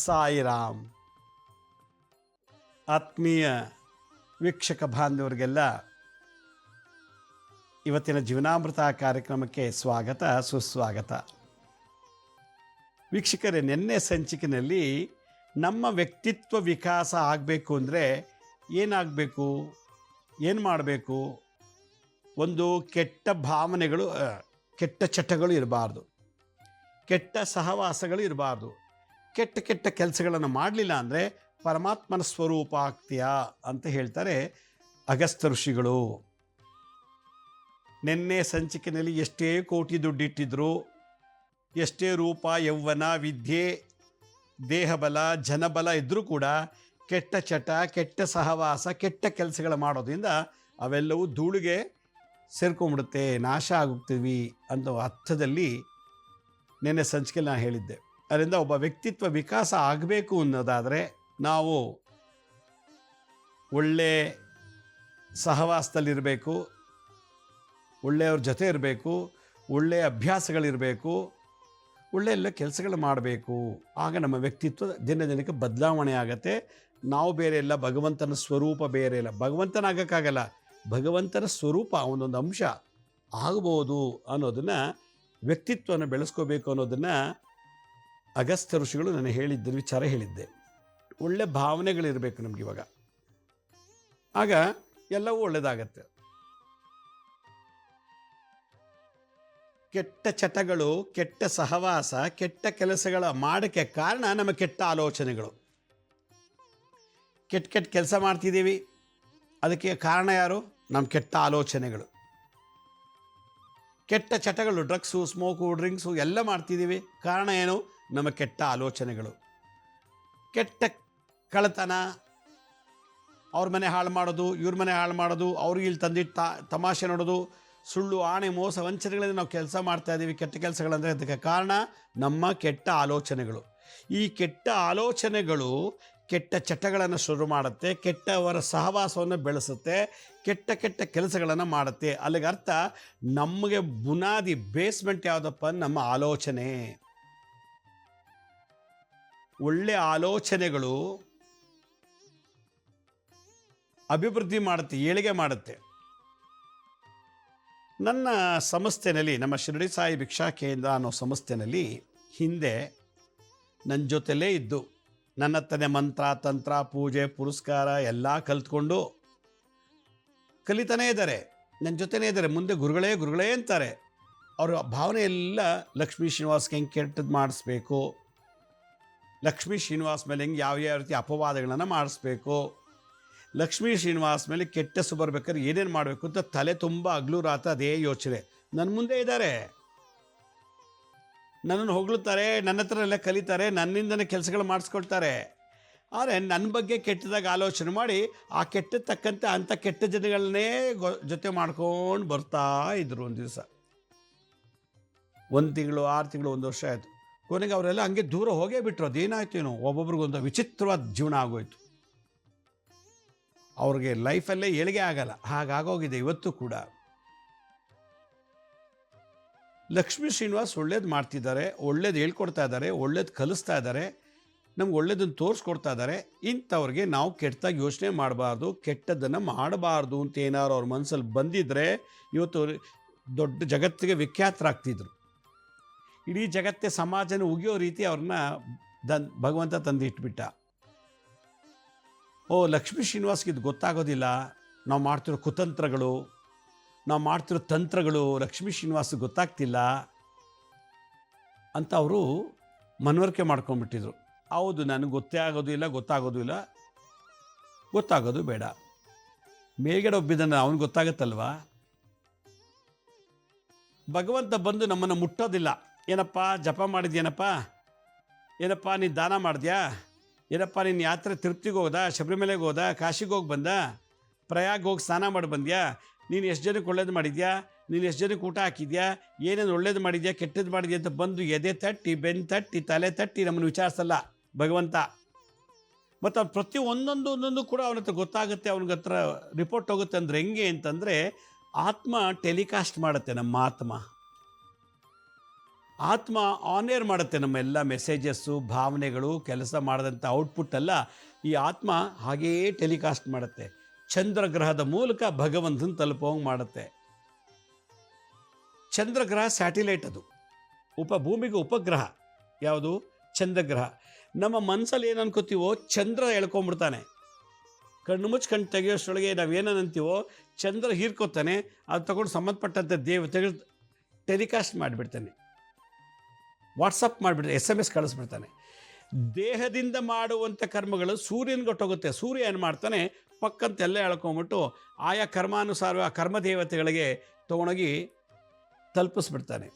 ಸಾಯಿರಾಮ್. ಆತ್ಮೀಯ ವೀಕ್ಷಕ ಬಾಂಧವರಿಗೆಲ್ಲ ಇವತ್ತಿನ ಜೀವನಾಮೃತ ಕಾರ್ಯಕ್ರಮಕ್ಕೆ ಸ್ವಾಗತ ಸುಸ್ವಾಗತ. ವೀಕ್ಷಕರೇ, ನಿನ್ನೆ ಸಂಚಿಕೆಯಲ್ಲಿ ನಮ್ಮ ವ್ಯಕ್ತಿತ್ವ ವಿಕಾಸ ಆಗಬೇಕು ಅಂದರೆ ಏನಾಗಬೇಕು, ಏನು ಮಾಡಬೇಕು, ಒಂದು ಕೆಟ್ಟ ಭಾವನೆಗಳು, ಕೆಟ್ಟ ಚಟಗಳು ಇರಬಾರ್ದು, ಕೆಟ್ಟ ಸಹವಾಸಗಳು ಇರಬಾರ್ದು, ಕೆಟ್ಟ ಕೆಲಸಗಳನ್ನು ಮಾಡಲಿಲ್ಲ ಅಂದರೆ ಪರಮಾತ್ಮನ ಸ್ವರೂಪ ಆಗ್ತೀಯಾ ಅಂತ ಹೇಳ್ತಾರೆ ಅಗಸ್ತ್ಯ ಋಷಿಗಳು. ನಿನ್ನೆ ಸಂಚಿಕೆಯಲ್ಲಿ ಎಷ್ಟೇ ಕೋಟಿ ದುಡ್ಡಿಟ್ಟಿದ್ರು, ಎಷ್ಟೇ ರೂಪ ಯೌವನ ವಿದ್ಯೆ ದೇಹಬಲ ಜನಬಲ ಇದ್ದರೂ ಕೂಡ ಕೆಟ್ಟ ಚಟ, ಕೆಟ್ಟ ಸಹವಾಸ, ಕೆಟ್ಟ ಕೆಲಸಗಳು ಮಾಡೋದ್ರಿಂದ ಅವೆಲ್ಲವೂ ಧೂಳಿಗೆ ಸೇರ್ಕೊಂಡ್ಬಿಡುತ್ತೆ, ನಾಶ ಆಗುತ್ತೀವಿ ಅನ್ನೋ ಅರ್ಥದಲ್ಲಿ ನಿನ್ನೆ ಸಂಚಿಕೆಯಲ್ಲಿ ನಾನು ಹೇಳಿದ್ದೆ. ಅದರಿಂದ ಒಬ್ಬ ವ್ಯಕ್ತಿತ್ವ ವಿಕಾಸ ಆಗಬೇಕು ಅನ್ನೋದಾದರೆ ನಾವು ಒಳ್ಳೆ ಸಹವಾಸದಲ್ಲಿರಬೇಕು, ಒಳ್ಳೆಯವ್ರ ಜೊತೆ ಇರಬೇಕು, ಒಳ್ಳೆಯ ಅಭ್ಯಾಸಗಳಿರಬೇಕು, ಒಳ್ಳೆಯ ಕೆಲಸಗಳು ಮಾಡಬೇಕು. ಆಗ ನಮ್ಮ ವ್ಯಕ್ತಿತ್ವ ದಿನ ದಿನಕ್ಕೆ ಬದಲಾವಣೆ ಆಗುತ್ತೆ. ನಾವು ಬೇರೆ ಇಲ್ಲ, ಭಗವಂತನ ಸ್ವರೂಪ ಬೇರೆ ಇಲ್ಲ. ಭಗವಂತನಾಗಕ್ಕಾಗಲ್ಲ, ಭಗವಂತನ ಸ್ವರೂಪ ಒಂದೊಂದು ಅಂಶ ಆಗ್ಬೋದು ಅನ್ನೋದನ್ನು, ವ್ಯಕ್ತಿತ್ವವನ್ನು ಬೆಳೆಸ್ಕೋಬೇಕು ಅನ್ನೋದನ್ನು ಅಗಸ್ತ್ಯ ಋಷಿಗಳು ನನಗೆ ಹೇಳಿದ್ದ ವಿಚಾರ ಹೇಳಿದ್ದೆ. ಒಳ್ಳೆ ಭಾವನೆಗಳಿರಬೇಕು ನಮ್ಗೆ. ಇವಾಗ ಆಗ ಎಲ್ಲವೂ ಒಳ್ಳೆಯದಾಗತ್ತೆ. ಕೆಟ್ಟ ಚಟಗಳು, ಕೆಟ್ಟ ಸಹವಾಸ, ಕೆಟ್ಟ ಕೆಲಸಗಳ ಮಾಡೋಕ್ಕೆ ಕಾರಣ ನಮ್ಮ ಕೆಟ್ಟ ಆಲೋಚನೆಗಳು. ಕೆಟ್ಟ ಕೆಲಸ ಮಾಡ್ತಿದ್ದೀವಿ, ಅದಕ್ಕೆ ಕಾರಣ ಯಾರು? ನಮ್ಮ ಕೆಟ್ಟ ಆಲೋಚನೆಗಳು. ಕೆಟ್ಟ ಚಟಗಳು, ಡ್ರಗ್ಸು, ಸ್ಮೋಕು, ಡ್ರಿಂಕ್ಸು ಎಲ್ಲ ಮಾಡ್ತಿದ್ದೀವಿ, ಕಾರಣ ಏನು? ನಮ್ಮ ಕೆಟ್ಟ ಆಲೋಚನೆಗಳು. ಕೆಟ್ಟ ಕಳ್ಳತನ, ಅವ್ರ ಮನೆ ಹಾಳು ಮಾಡೋದು, ಇವ್ರ ಮನೆ ಹಾಳು ಮಾಡೋದು, ಅವ್ರಿಗೆ ಇಲ್ಲಿ ತಂದಿಟ್ಟು ತಮಾಷೆ ನೋಡೋದು, ಸುಳ್ಳು ಆಣೆ ಮೋಸ ವಂಚನೆಗಳಿಂದ ನಾವು ಕೆಲಸ ಮಾಡ್ತಾ ಇದ್ದೀವಿ. ಕೆಟ್ಟ ಕೆಲಸಗಳಂದರೆ ಅದಕ್ಕೆ ಕಾರಣ ನಮ್ಮ ಕೆಟ್ಟ ಆಲೋಚನೆಗಳು. ಈ ಕೆಟ್ಟ ಆಲೋಚನೆಗಳು ಕೆಟ್ಟ ಚಟಗಳನ್ನು ಶುರು ಮಾಡುತ್ತೆ, ಕೆಟ್ಟವರ ಸಹವಾಸವನ್ನು ಬೆಳೆಸುತ್ತೆ, ಕೆಟ್ಟ ಕೆಲಸಗಳನ್ನು ಮಾಡುತ್ತೆ. ಅಲ್ಲಿಗೆ ಅರ್ಥ ನಮಗೆ ಬುನಾದಿ, ಬೇಸ್ಮೆಂಟ್ ಯಾವುದಪ್ಪ? ನಮ್ಮ ಆಲೋಚನೆ. ಒಳ್ಳೆ ಆಲೋಚನೆಗಳು ಅಭಿವೃದ್ಧಿ ಮಾಡುತ್ತೆ, ಏಳಿಗೆ ಮಾಡುತ್ತೆ. ನನ್ನ ಸಂಸ್ಥೆಯಲ್ಲಿ, ನಮ್ಮ ಶಿರಡಿ ಸಾಯಿ ಭಿಕ್ಷಾ ಕೇಂದ್ರ ಅನ್ನೋ ಸಂಸ್ಥೆಯಲ್ಲಿ ಹಿಂದೆ ನನ್ನ ಜೊತೆಲೇ ಇದ್ದು, ನನ್ನ ಹತ್ರನೇ ಮಂತ್ರ ತಂತ್ರ ಪೂಜೆ ಪುರಸ್ಕಾರ ಎಲ್ಲ ಕಲ್ತ್ಕೊಂಡು ಕಲಿತಾನೇ ಇದ್ದಾರೆ, ನನ್ನ ಜೊತೆನೇ ಇದ್ದಾರೆ. ಮುಂದೆ ಗುರುಗಳೇ ಅಂತಾರೆ. ಅವರ ಭಾವನೆ ಎಲ್ಲ ಲಕ್ಷ್ಮೀ ಶ್ರೀನಿವಾಸ್ಗೆ ಹೆಂಗೆ ಕೆಟ್ಟದ್ದು ಮಾಡಿಸ್ಬೇಕು, ಲಕ್ಷ್ಮೀ ಶ್ರೀನಿವಾಸ್ ಮೇಲೆ ಹೆಂಗೆ ಯಾವ ರೀತಿ ಅಪವಾದಗಳನ್ನು ಮಾಡಿಸ್ಬೇಕು, ಲಕ್ಷ್ಮೀ ಶ್ರೀನಿವಾಸ್ ಮೇಲೆ ಕೆಟ್ಟ ಹೆಸರು ಬರ್ಬೇಕಾದ್ರೆ ಏನೇನು ಮಾಡಬೇಕು ಅಂತ ತಲೆ ತುಂಬ ಹಗಲು ರಾತ್ರಿ ಅದೇ ಯೋಚನೆ. ನನ್ನ ಮುಂದೆ ಇದ್ದಾರೆ, ನನ್ನನ್ನು ಹೊಗಳುತ್ತಾರೆ, ನನ್ನ ಹತ್ರ ಎಲ್ಲ ಕಲಿತಾರೆ, ನನ್ನಿಂದನೇ ಕೆಲಸಗಳು ಮಾಡಿಸ್ಕೊಳ್ತಾರೆ. ಆದರೆ ನನ್ನ ಬಗ್ಗೆ ಕೆಟ್ಟದಾಗ ಆಲೋಚನೆ ಮಾಡಿ ಆ ಕೆಟ್ಟ ತಕ್ಕಂತೆ ಅಂಥ ಕೆಟ್ಟ ಜನಗಳನ್ನೇ ಜೊತೆ ಮಾಡ್ಕೊಂಡು ಬರ್ತಾ ಇದ್ರು. ಒಂದು ದಿವಸ, 1 ತಿಂಗಳು, 6 ತಿಂಗಳು, 1 ವರ್ಷ ಆಯಿತು. ಕೊನೆಗೆ ಅವರೆಲ್ಲ ಹಂಗೆ ದೂರ ಹೋಗೇ ಬಿಟ್ಟರು. ಅದೇನಾಯ್ತು ಏನೋ, ಒಬ್ಬೊಬ್ರಿಗೊಂದು ವಿಚಿತ್ರವಾದ ಜೀವನ ಆಗೋಯ್ತು. ಅವ್ರಿಗೆ ಲೈಫಲ್ಲೇ ಏಳಿಗೆ ಆಗಲ್ಲ, ಹಾಗಾಗೋಗಿದೆ ಇವತ್ತು ಕೂಡ. ಲಕ್ಷ್ಮೀ ಶ್ರೀನಿವಾಸ್ ಒಳ್ಳೇದು ಮಾಡ್ತಿದ್ದಾರೆ, ಒಳ್ಳೇದು ಹೇಳ್ಕೊಡ್ತಾ ಇದ್ದಾರೆ, ಒಳ್ಳೇದು ಕಲಿಸ್ತಾ ಇದ್ದಾರೆ, ನಮ್ಗೆ ಒಳ್ಳೇದನ್ನು ತೋರಿಸ್ಕೊಡ್ತಾ ಇದ್ದಾರೆ. ಇಂಥವ್ರಿಗೆ ನಾವು ಕೆಟ್ಟದಾಗಿ ಯೋಚನೆ ಮಾಡಬಾರ್ದು, ಕೆಟ್ಟದ್ದನ್ನು ಮಾಡಬಾರ್ದು ಅಂತ ಏನಾದ್ರು ಅವ್ರ ಮನಸ್ಸಲ್ಲಿ ಬಂದಿದ್ದರೆ ಇವತ್ತು ದೊಡ್ಡ ಜಗತ್ತಿಗೆ ವಿಖ್ಯಾತರಾಗ್ತಿದ್ರು. ಇಡೀ ಜಗತ್ತೇ ಸಮಾಜನ ಉಗಿಯೋ ರೀತಿ ಅವ್ರನ್ನ ಭಗವಂತ ತಂದು ಇಟ್ಬಿಟ್ಟ. ಲಕ್ಷ್ಮೀ ಶ್ರೀನಿವಾಸ್ಗೆ ಇದು ಗೊತ್ತಾಗೋದಿಲ್ಲ, ನಾವು ಮಾಡ್ತಿರೋ ಕುತಂತ್ರಗಳು, ನಾವು ಮಾಡ್ತಿರೋ ತಂತ್ರಗಳು ಲಕ್ಷ್ಮೀ ಶ್ರೀನಿವಾಸ್ಗೆ ಗೊತ್ತಾಗ್ತಿಲ್ಲ ಅಂತ ಅವರು ಮನವರಿಕೆ ಮಾಡ್ಕೊಂಡ್ಬಿಟ್ಟಿದ್ರು. ಹೌದು, ನನಗೆ ಗೊತ್ತಾಗೋದು ಬೇಡ. ಮೇಲ್ಗಡೆ ಒಬ್ಬಿದ್ದಾನೆ, ಅವನಿಗೆ ಗೊತ್ತಾಗತ್ತಲ್ವಾ? ಭಗವಂತ ಬಂದು ನಮ್ಮನ್ನು ಮುಟ್ಟೋದಿಲ್ಲ. ಏನಪ್ಪ ಜಪ ಮಾಡಿದ್ಯೇನಪ್ಪ, ಏನಪ್ಪ ನೀನು ದಾನ ಮಾಡಿದ್ಯಾ, ಏನಪ್ಪ ನೀನು ಯಾತ್ರೆ ತಿರುಪ್ತಿಗೆ ಹೋದ, ಶಬರಿಮಲೆಗೆ ಹೋದ, ಕಾಶಿಗೆ ಹೋಗಿ ಬಂದ, ಪ್ರಯಾಗ್ ಹೋಗಿ ಸ್ನಾನ ಮಾಡಿ ಬಂದ್ಯಾ, ನೀನು ಎಷ್ಟು ಜನಕ್ಕೆ ಒಳ್ಳೇದು ಮಾಡಿದ್ಯಾ, ನೀನು ಎಷ್ಟು ಜನಕ್ಕೆ ಊಟ ಹಾಕಿದ್ಯಾ, ಏನೇನು ಒಳ್ಳೇದು ಮಾಡಿದ್ಯಾ ಕೆಟ್ಟದ್ದು ಮಾಡಿದ್ಯಾ ಅಂತ ಬಂದು ಎದೆ ತಟ್ಟಿ ಬೆನ್ನು ತಟ್ಟಿ ತಲೆ ತಟ್ಟಿ ನಮ್ಮನ್ನು ವಿಚಾರಿಸಲ್ಲ ಭಗವಂತ. ಮತ್ತು ಅವ್ನು ಪ್ರತಿ ಒಂದೊಂದು ಕೂಡ ಅವನ ಹತ್ರ ಗೊತ್ತಾಗುತ್ತೆ, ಅವನಿಗೆ ಹತ್ರ ರಿಪೋರ್ಟ್ ಹೋಗುತ್ತೆ. ಅಂದರೆ ಹೆಂಗೆ ಅಂತಂದರೆ ಆತ್ಮ ಟೆಲಿಕಾಸ್ಟ್ ಮಾಡುತ್ತೆ. ನಮ್ಮ ಆತ್ಮ ಆತ್ಮ ಆನ್ ಏರ್ ಮಾಡುತ್ತೆ ನಮ್ಮ ಎಲ್ಲ ಮೆಸೇಜಸ್ಸು, ಭಾವನೆಗಳು, ಕೆಲಸ ಮಾಡಿದಂಥ ಔಟ್ಪುಟ್ ಎಲ್ಲ ಈ ಆತ್ಮ ಹಾಗೆಯೇ ಟೆಲಿಕಾಸ್ಟ್ ಮಾಡುತ್ತೆ. ಚಂದ್ರಗ್ರಹದ ಮೂಲಕ ಭಗವಂತನ ತಲುಪೋಂಗೆ ಮಾಡುತ್ತೆ. ಚಂದ್ರಗ್ರಹ ಸ್ಯಾಟಿಲೈಟ್, ಅದು ಭೂಮಿಗೆ ಉಪಗ್ರಹ. ಯಾವುದು? ಚಂದ್ರಗ್ರಹ. ನಮ್ಮ ಮನಸ್ಸಲ್ಲಿ ಏನು ಅನ್ಕೋತೀವೋ ಚಂದ್ರ ಎಳ್ಕೊಂಬಿಡ್ತಾನೆ. ಕಣ್ಣು ಮುಚ್ಚಿ ಕಣ್ಣು ತೆಗೆಯೋಷ್ಟರೊಳಗೆ ನಾವೇನಂತೀವೋ ಚಂದ್ರ ಹೀರ್ಕೋತಾನೆ. ಅದು ತಗೊಂಡು ಸಂಬಂಧಪಟ್ಟಂಥ ದೇವತೆಗಳು ಟೆಲಿಕಾಸ್ಟ್ ಮಾಡಿಬಿಡ್ತಾನೆ, ವಾಟ್ಸಪ್ ಮಾಡಿಬಿಡ್ತಾನೆ, SMS ಕಳಿಸ್ಬಿಡ್ತಾನೆ. ದೇಹದಿಂದ ಮಾಡುವಂಥ ಕರ್ಮಗಳು ಸೂರ್ಯನಿಗೊಟ್ಟೋಗುತ್ತೆ. ಸೂರ್ಯ ಏನು ಮಾಡ್ತಾನೆ, ಪಕ್ಕಂತ ಎಲ್ಲ ಎಳ್ಕೊಂಬಿಟ್ಟು ಆಯಾ ಕರ್ಮಾನುಸಾರ ಆ ಕರ್ಮದೇವತೆಗಳಿಗೆ ತೊಗೊಂಡೋಗಿ ತಲುಪಿಸ್ಬಿಡ್ತಾನೆ.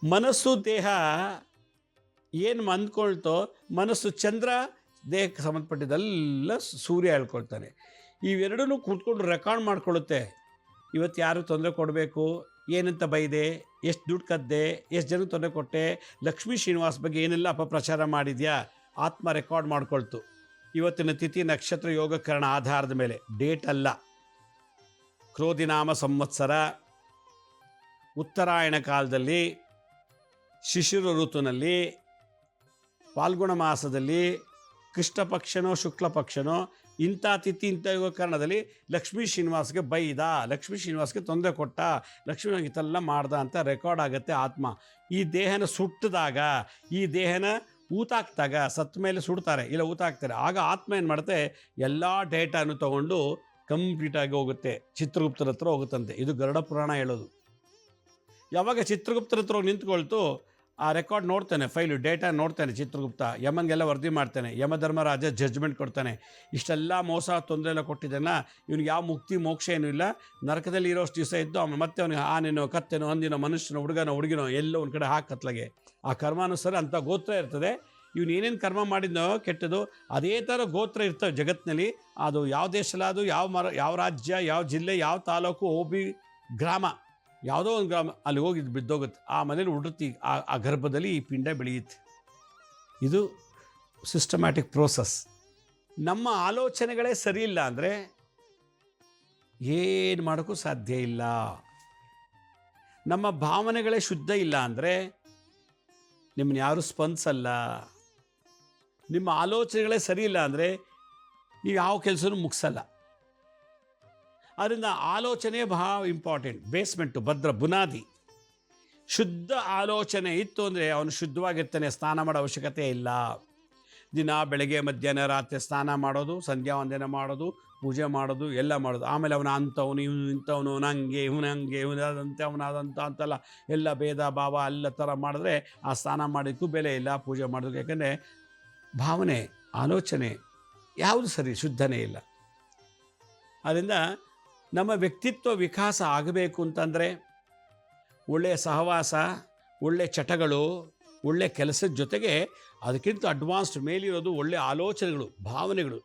ಮನಸ್ಸು ದೇಹ ಏನು ಅಂದ್ಕೊಳ್ತೋ, ಮನಸ್ಸು ಚಂದ್ರ, ದೇಹಕ್ಕೆ ಸಂಬಂಧಪಟ್ಟಿದ್ದೆಲ್ಲ ಸೂರ್ಯ ಹೇಳ್ಕೊಳ್ತಾನೆ. ಇವೆರಡೂ ಕೂತ್ಕೊಂಡು ರೆಕಾರ್ಡ್ ಮಾಡ್ಕೊಳ್ಳುತ್ತೆ. ಇವತ್ತು ಯಾರು ತೊಂದರೆ ಕೊಡಬೇಕು, ಏನಂತ ಬೈದೆ, ಎಷ್ಟು ದುಡ್ಡು ಕದ್ದೆ, ಎಷ್ಟು ಜನಕ್ಕೆ ತೊಂದರೆ ಕೊಟ್ಟೆ, ಲಕ್ಷ್ಮೀ ಶ್ರೀನಿವಾಸ್ ಬಗ್ಗೆ ಏನೆಲ್ಲ ಅಪಪ್ರಚಾರ ಮಾಡಿದ್ಯಾ, ಆತ್ಮ ರೆಕಾರ್ಡ್ ಮಾಡ್ಕೊಳ್ತು. ಇವತ್ತಿನ ತಿಥಿ ನಕ್ಷತ್ರ ಯೋಗಕರಣ ಆಧಾರದ ಮೇಲೆ, ಡೇಟ್ ಅಲ್ಲ. ಕ್ರೋಧಿನಾಮ ಸಂವತ್ಸರ, ಉತ್ತರಾಯಣ ಕಾಲದಲ್ಲಿ, ಶಿಶಿರ ಋತುನಲ್ಲಿ, ಫಾಲ್ಗುಣ ಮಾಸದಲ್ಲಿ, ಕೃಷ್ಣ ಪಕ್ಷನೋ ಶುಕ್ಲ ಪಕ್ಷನೋ, ಇಂಥ ತಿಥಿ ಇಂಥ ಯೋಗಕರಣದಲ್ಲಿ ಲಕ್ಷ್ಮೀ ಶ್ರೀನಿವಾಸ್ಗೆ ಬೈದ, ಲಕ್ಷ್ಮೀ ಶ್ರೀನಿವಾಸ್ಗೆ ತೊಂದರೆ ಕೊಟ್ಟ, ಲಕ್ಷ್ಮೀ ಇದೆಲ್ಲ ಮಾಡ್ದ ಅಂತ ರೆಕಾರ್ಡ್ ಆಗುತ್ತೆ ಆತ್ಮ. ಈ ದೇಹನ ಸುಟ್ಟಿದಾಗ, ಈ ದೇಹನ ಊತಾಕ್ದಾಗ, ಸತ್ತ ಮೇಲೆ ಸುಡ್ತಾರೆ, ಇಲ್ಲ ಊತಾಕ್ತಾರೆ, ಆಗ ಆತ್ಮ ಏನು ಮಾಡುತ್ತೆ, ಎಲ್ಲ ಡೇಟಾನು ತೊಗೊಂಡು ಕಂಪ್ಲೀಟಾಗಿ ಹೋಗುತ್ತೆ, ಚಿತ್ರಗುಪ್ತರ ಹತ್ರ ಹೋಗುತ್ತಂತೆ. ಇದು ಗರುಡ ಪುರಾಣ ಹೇಳೋದು. ಯಾವಾಗ ಚಿತ್ರಗುಪ್ತರ ಹತ್ರ ನಿಂತ್ಕೊಳ್ತು, ಆ ರೆಕಾರ್ಡ್ ನೋಡ್ತಾನೆ, ಫೈಲು ಡೇಟಾ ನೋಡ್ತಾನೆ ಚಿತ್ರಗುಪ್ತ, ಯಮನ್ಗೆಲ್ಲ ವರದಿ ಮಾಡ್ತಾನೆ. ಯಮಧರ್ಮರಾಜ ಜಡ್ಜ್ಮೆಂಟ್ ಕೊಡ್ತಾನೆ. ಇಷ್ಟೆಲ್ಲ ಮೋಸ ತೊಂದರೆ ಎಲ್ಲ ಕೊಟ್ಟಿದ್ದಾನ, ಇವನಿಗೆ ಯಾವ ಮುಕ್ತಿ ಮೋಕ್ಷ ಏನೂ ಇಲ್ಲ, ನರಕದಲ್ಲಿ ಇರೋಷ್ಟು ದಿವಸ ಇದ್ದು ಅವನು ಮತ್ತೆ ಅವನಿಗೆ ಆನೆನೋ ಕತ್ತೆನೋ ಹಂದಿನೋ ಮನುಷ್ಯನೋ ಹುಡುಗನೋ ಎಲ್ಲೋ ಒಂದು ಕಡೆ ಹಾಕತ್ಲಾಗೆ ಆ ಕರ್ಮಾನುಸಾರ ಅಂಥ ಗೋತ್ರ ಇರ್ತದೆ. ಇವನು ಏನೇನು ಕರ್ಮ ಮಾಡಿದ್ನೋ ಕೆಟ್ಟದು, ಅದೇ ಥರ ಗೋತ್ರ ಇರ್ತವೆ ಜಗತ್ತಿನಲ್ಲಿ. ಅದು ಯಾವ ದೇಶಲಾದು, ಯಾವ ರಾಜ್ಯ, ಯಾವ ಜಿಲ್ಲೆ, ಯಾವ ತಾಲೂಕು, ಹೋಬಳಿ, ಗ್ರಾಮ, ಯಾವುದೋ ಒಂದು ಗ್ರಾಮ, ಅಲ್ಲಿ ಹೋಗಿ ಬಿದ್ದೋಗುತ್ತೆ. ಆ ಮನೇಲಿ ಹುಡುತ್ತಿ ಆ ಗರ್ಭದಲ್ಲಿ ಈ ಪಿಂಡ ಬೆಳೆಯುತ್ತೆ. ಇದು ಸಿಸ್ಟಮ್ಯಾಟಿಕ್ ಪ್ರೋಸೆಸ್. ನಮ್ಮ ಆಲೋಚನೆಗಳೇ ಸರಿ ಇಲ್ಲ ಅಂದರೆ ಏನು ಮಾಡೋಕ್ಕೂ ಸಾಧ್ಯ ಇಲ್ಲ. ನಮ್ಮ ಭಾವನೆಗಳೇ ಶುದ್ಧ ಇಲ್ಲ ಅಂದರೆ ನಿಮ್ಮನ್ನ ಯಾರೂ ಸ್ಪಂದಿಸಲ್ಲ. ನಿಮ್ಮ ಆಲೋಚನೆಗಳೇ ಸರಿ ಇಲ್ಲ ಅಂದರೆ ನೀವು ಯಾವ ಕೆಲಸನೂ ಮುಗಿಸಲ್ಲ. ಆದ್ದರಿಂದ ಆಲೋಚನೆ ಬಹಳ ಇಂಪಾರ್ಟೆಂಟ್, ಬೇಸ್ಮೆಂಟು, ಭದ್ರ ಬುನಾದಿ. ಶುದ್ಧ ಆಲೋಚನೆ ಇತ್ತು ಅಂದರೆ ಅವನು ಶುದ್ಧವಾಗಿರ್ತಾನೆ, ಸ್ನಾನ ಮಾಡೋ ಅವಶ್ಯಕತೆ ಇಲ್ಲ. ದಿನ ಬೆಳಗ್ಗೆ ಮಧ್ಯಾಹ್ನ ರಾತ್ರಿ ಸ್ನಾನ ಮಾಡೋದು, ಸಂಧ್ಯಾ ವಂದನೆ ಮಾಡೋದು, ಪೂಜೆ ಮಾಡೋದು, ಎಲ್ಲ ಮಾಡೋದು. ಆಮೇಲೆ ಅವನ ಅಂಥವನು, ಇವನು ಇಂಥವನು, ನಂಗೆ ಇವನಂಗೆ, ಇವನಾದಂತೆ ಅವನಾದಂಥ ಅಂತೆಲ್ಲ ಎಲ್ಲ ಭೇದ ಭಾವ ಎಲ್ಲ ಥರ ಮಾಡಿದ್ರೆ ಆ ಸ್ನಾನ ಮಾಡೋಕ್ಕೂ ಬೆಲೆ ಇಲ್ಲ, ಪೂಜೆ ಮಾಡೋದಕ್ಕೆ. ಯಾಕಂದರೆ ಭಾವನೆ, ಆಲೋಚನೆ ಯಾವುದು ಸರಿ, ಶುದ್ಧನೇ ಇಲ್ಲ. ಆದ್ದರಿಂದ ನಮ್ಮ ವ್ಯಕ್ತಿತ್ವ ವಿಕಾಸ ಆಗಬೇಕು ಅಂತಂದರೆ ಒಳ್ಳೆಯ ಸಹವಾಸ, ಒಳ್ಳೆಯ ಚಟಗಳು, ಒಳ್ಳೆಯ ಕೆಲಸದ ಜೊತೆಗೆ ಅದಕ್ಕಿಂತ ಅಡ್ವಾನ್ಸ್ಡ್ ಮೇಲಿರೋದು ಒಳ್ಳೆಯ ಆಲೋಚನೆಗಳು, ಭಾವನೆಗಳು,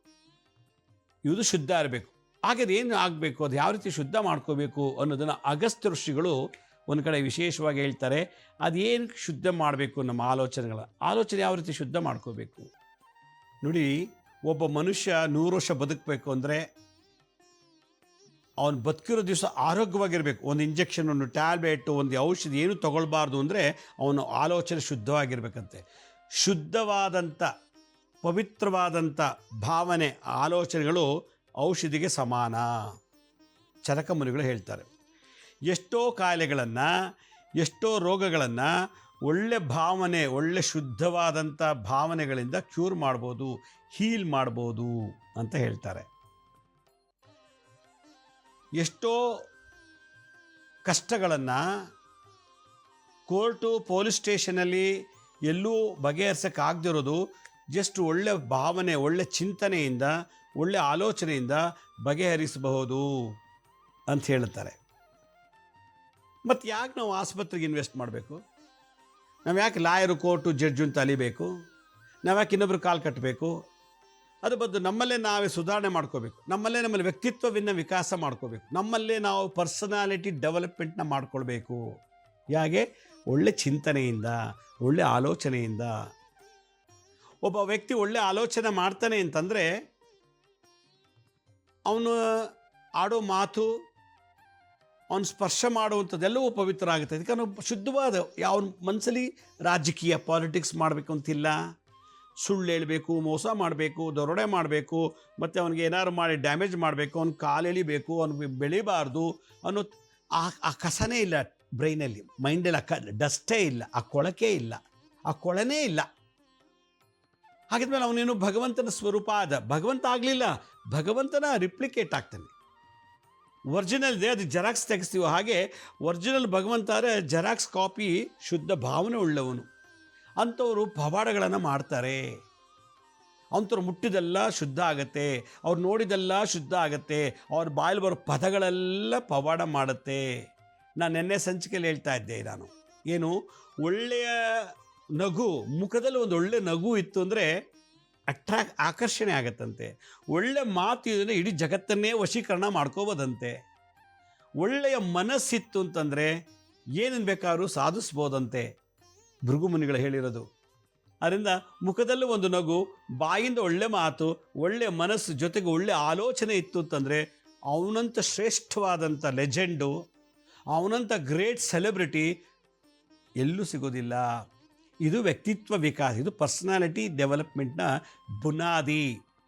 ಇದು ಶುದ್ಧ ಇರಬೇಕು. ಹಾಗೆ ಏನು ಆಗಬೇಕು, ಅದು ಯಾವ ರೀತಿ ಶುದ್ಧ ಮಾಡ್ಕೋಬೇಕು ಅನ್ನೋದನ್ನು ಅಗಸ್ತ್ಯ ಋಷಿಗಳು ಒಂದು ಕಡೆ ವಿಶೇಷವಾಗಿ ಹೇಳ್ತಾರೆ. ಅದೇನು ಶುದ್ಧ ಮಾಡಬೇಕು, ನಮ್ಮ ಆಲೋಚನೆ ಯಾವ ರೀತಿ ಶುದ್ಧ ಮಾಡ್ಕೋಬೇಕು ನೋಡಿ. ಒಬ್ಬ ಮನುಷ್ಯ 100 ವರ್ಷ ಬದುಕಬೇಕು ಅಂದರೆ ಅವನು ಬದುಕಿರೋ ದಿವಸ ಆರೋಗ್ಯವಾಗಿರಬೇಕು. ಒಂದು ಇಂಜೆಕ್ಷನ್, ಒಂದು ಟ್ಯಾಬ್ಲೆಟು, ಒಂದು ಔಷಧಿ ಏನು ತೊಗೊಳ್ಬಾರ್ದು ಅಂದರೆ ಅವನು ಆಲೋಚನೆ ಶುದ್ಧವಾಗಿರಬೇಕಂತೆ. ಶುದ್ಧವಾದಂಥ ಪವಿತ್ರವಾದಂಥ ಭಾವನೆ, ಆಲೋಚನೆಗಳು ಔಷಧಿಗೆ ಸಮಾನ. ಚರಕ ಮುನಿಗಳು ಹೇಳ್ತಾರೆ. ಎಷ್ಟೋ ಕಾಯಿಲೆಗಳನ್ನು, ಎಷ್ಟೋ ರೋಗಗಳನ್ನು ಒಳ್ಳೆ ಭಾವನೆ, ಒಳ್ಳೆ ಶುದ್ಧವಾದಂಥ ಭಾವನೆಗಳಿಂದ ಕ್ಯೂರ್ ಮಾಡ್ಬೋದು, ಹೀಲ್ ಮಾಡ್ಬೋದು ಅಂತ ಹೇಳ್ತಾರೆ. ಎಷ್ಟೋ ಕಷ್ಟಗಳನ್ನು ಕೋರ್ಟು, ಪೊಲೀಸ್ ಸ್ಟೇಷನಲ್ಲಿ ಎಲ್ಲೂ ಬಗೆಹರಿಸೋಕ್ಕಾಗದಿರೋದು ಜಸ್ಟ್ ಒಳ್ಳೆ ಭಾವನೆ, ಒಳ್ಳೆ ಚಿಂತನೆಯಿಂದ, ಒಳ್ಳೆ ಆಲೋಚನೆಯಿಂದ ಬಗೆಹರಿಸಬಹುದು ಅಂತ ಹೇಳ್ತಾರೆ. ಮತ್ತು ಯಾಕೆ ನಾವು ಆಸ್ಪತ್ರೆಗೆ ಇನ್ವೆಸ್ಟ್ ಮಾಡಬೇಕು? ನಾವು ಯಾಕೆ ಲಾಯರು, ಕೋರ್ಟು, ಜಡ್ಜು ಅಂತ ಅಲಿಬೇಕು? ನಾವು ಯಾಕೆ ಇನ್ನೊಬ್ರು ಕಾಲು ಕಟ್ಟಬೇಕು? ಅದು ಬದ್ದು ನಮ್ಮಲ್ಲೇ ನಾವೇ ಸುಧಾರಣೆ ಮಾಡ್ಕೋಬೇಕು. ನಮ್ಮಲ್ಲಿ ವ್ಯಕ್ತಿತ್ವವನ್ನು ವಿಕಾಸ ಮಾಡ್ಕೋಬೇಕು. ನಮ್ಮಲ್ಲೇ ನಾವು ಪರ್ಸನಾಲಿಟಿ ಡೆವಲಪ್ಮೆಂಟ್ನ ಮಾಡ್ಕೊಳ್ಬೇಕು. ಹೇಗೆ? ಒಳ್ಳೆ ಚಿಂತನೆಯಿಂದ, ಒಳ್ಳೆ ಆಲೋಚನೆಯಿಂದ. ಒಬ್ಬ ವ್ಯಕ್ತಿ ಒಳ್ಳೆ ಆಲೋಚನೆ ಮಾಡ್ತಾನೆ ಅಂತಂದರೆ ಅವನು ಆಡೋ ಮಾತು, ಅವನು ಸ್ಪರ್ಶ ಮಾಡುವಂಥದ್ದೆಲ್ಲವೂ ಪವಿತ್ರ ಆಗುತ್ತೆ. ಅದಕ್ಕೆ ನಾವು ಶುದ್ಧವಾದ ಯಾವ ಮನಸ್ಸಲ್ಲಿ ರಾಜಕೀಯ ಪಾಲಿಟಿಕ್ಸ್ ಮಾಡಬೇಕು ಅಂತಿಲ್ಲ, ಸುಳ್ಳು ಹೇಳಬೇಕು, ಮೋಸ ಮಾಡಬೇಕು, ದರೋಡೆ ಮಾಡಬೇಕು, ಮತ್ತು ಅವನಿಗೆ ಏನಾದ್ರು ಮಾಡಿ ಡ್ಯಾಮೇಜ್ ಮಾಡಬೇಕು, ಅವ್ನ ಕಾಲು ಎಳಿಬೇಕು, ಅವ್ನಿಗೆ ಬೆಳಿಬಾರ್ದು ಅನ್ನೋ ಆ ಕಸನೇ ಇಲ್ಲ ಬ್ರೈನಲ್ಲಿ, ಮೈಂಡಲ್ಲಿ ಡಸ್ಟೇ ಇಲ್ಲ, ಆ ಕೊಳಕೆ ಇಲ್ಲ, ಆ ಕೊಳನೇ ಇಲ್ಲ. ಹಾಗಿದ್ಮೇಲೆ ಅವನೇನು ಭಗವಂತನ ಸ್ವರೂಪ ಆದ, ಭಗವಂತ ಆಗಲಿಲ್ಲ, ಭಗವಂತನ ರಿಪ್ಲಿಕೇಟ್ ಆಗ್ತಾನೆ. ಒರಿಜಿನಲ್ ಇದೆ, ಅದು ಜೆರಾಕ್ಸ್ ತೆಗೆಸ್ತೀವೋ ಹಾಗೆ ಒರಿಜಿನಲ್ ಭಗವಂತ ಆದರೆ ಜೆರಾಕ್ಸ್ ಕಾಪಿ ಶುದ್ಧ ಭಾವನೆ ಉಳ್ಳವನು. ಅಂಥವರು ಪವಾಡಗಳನ್ನು ಮಾಡ್ತಾರೆ. ಅಂಥವ್ರು ಮುಟ್ಟಿದೆಲ್ಲ ಶುದ್ಧ ಆಗತ್ತೆ, ಅವ್ರು ನೋಡಿದೆಲ್ಲ ಶುದ್ಧ ಆಗತ್ತೆ, ಅವ್ರ ಬಾಯಲ್ಲಿ ಬರೋ ಪದಗಳೆಲ್ಲ ಪವಾಡ ಮಾಡುತ್ತೆ. ನಾನು ನಿನ್ನೆ ಸಂಚಿಕೆಯಲ್ಲಿ ಹೇಳ್ತಾ ಇದ್ದೆ, ನಾನು ಏನು ಒಳ್ಳೆಯ ನಗು, ಮುಖದಲ್ಲಿ ಒಂದು ಒಳ್ಳೆ ನಗು ಇತ್ತು ಅಂದರೆ ಆಕರ್ಷಣೆ ಆಗತ್ತಂತೆ. ಒಳ್ಳೆ ಮಾತು ಇದನ್ನು ಇಡೀ ಜಗತ್ತನ್ನೇ ವಶೀಕರಣ ಮಾಡ್ಕೋಬೋದಂತೆ. ಒಳ್ಳೆಯ ಮನಸ್ಸಿತ್ತು ಅಂತಂದರೆ ಏನನ್ನು ಬೇಕಾದ್ರೂ ಸಾಧಿಸ್ಬೋದಂತೆ, ಭೃಗು ಮುನಿಗಳು ಹೇಳಿರೋದು. ಅದರಿಂದ ಮುಖದಲ್ಲೂ ಒಂದು ನಗು, ಬಾಯಿಂದ ಒಳ್ಳೆ ಮಾತು, ಒಳ್ಳೆಯ ಮನಸ್ಸು ಜೊತೆಗೆ ಒಳ್ಳೆ ಆಲೋಚನೆ ಇತ್ತು ಅಂತಂದರೆ ಅವನಂಥ ಶ್ರೇಷ್ಠವಾದಂಥ ಲೆಜೆಂಡು, ಅವನಂಥ ಗ್ರೇಟ್ ಸೆಲೆಬ್ರಿಟಿ ಎಲ್ಲೂ ಸಿಗೋದಿಲ್ಲ. ಇದು ವ್ಯಕ್ತಿತ್ವ ವಿಕಾಸ, ಇದು ಪರ್ಸನಾಲಿಟಿ ಡೆವಲಪ್ಮೆಂಟ್ನ ಬುನಾದಿ,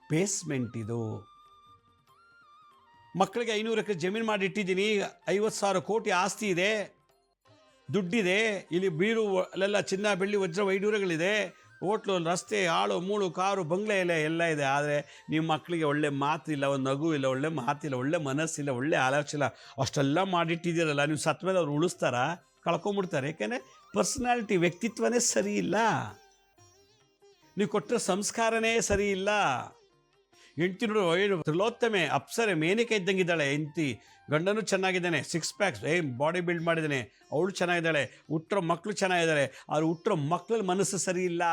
ಬೇಸ್ಮೆಂಟ್. ಇದು ಮಕ್ಕಳಿಗೆ 500 ಎಕರೆ ಜಮೀನು ಮಾಡಿ ಇಟ್ಟಿದ್ದೀನಿ, 50,000 ಕೋಟಿ ಆಸ್ತಿ ಇದೆ, ದುಡ್ಡಿದೆ, ಇಲ್ಲಿ ಬೀರು ಅಲ್ಲೆಲ್ಲ ಚಿನ್ನ ಬೆಳ್ಳಿ ವಜ್ರ ವೈಡೂರ್ಯಗಳಿದೆ, ಹೋಟ್ಲು ರಸ್ತೆ ಆಳು ಮೂಳು ಕಾರು ಬಂಗ್ಲೆ ಎಲ್ಲ ಇದೆ. ಆದರೆ ನಿಮ್ಮ ಮಕ್ಕಳಿಗೆ ಒಳ್ಳೆ ಮಾತಿಲ್ಲ, ಒಂದು ನಗು ಇಲ್ಲ, ಒಳ್ಳೆ ಮಾತಿಲ್ಲ, ಒಳ್ಳೆ ಮನಸ್ಸಿಲ್ಲ, ಒಳ್ಳೆ ಆಲೋಚನೆ, ಅಷ್ಟೆಲ್ಲ ಮಾಡಿಟ್ಟಿದ್ದೀರಲ್ಲ, ನೀವು ಸತ್ತ ಮೇಲೆ ಅವ್ರು ಉಳಿಸ್ತಾರ? ಕಳ್ಕೊಂಬಿಡ್ತಾರೆ. ಯಾಕೆಂದರೆ ಪರ್ಸನಾಲಿಟಿ, ವ್ಯಕ್ತಿತ್ವನೇ ಸರಿ ಇಲ್ಲ, ನೀವು ಕೊಟ್ಟರೆ ಸಂಸ್ಕಾರನೇ ಸರಿ ಇಲ್ಲ. ಹೆಂಡ್ತಿ ನೋಡು, ತ್ರಿಲೋತ್ತಮೆ ಅಪ್ಸರೆ ಮೇನಿಕೆ ಇದ್ದಂಗಿದ್ದಾಳೆ ಹೆಂಡ್ತಿ, ಗಂಡನೂ ಚೆನ್ನಾಗಿದ್ದಾನೆ, 6 ಪ್ಯಾಕ್ಸ್, ಬಾಡಿ ಬಿಲ್ಡ್ ಮಾಡಿದ್ದಾನೆ, ಅವಳು ಚೆನ್ನಾಗಿದ್ದಾಳೆ, ಹುಟ್ಟಿರೋ ಮಕ್ಕಳು ಚೆನ್ನಾಗಿದ್ದಾರೆ. ಅವ್ರು ಹುಟ್ಟಿರೋ ಮಕ್ಕಳಲ್ಲಿ ಮನಸ್ಸು ಸರಿ ಇಲ್ಲ,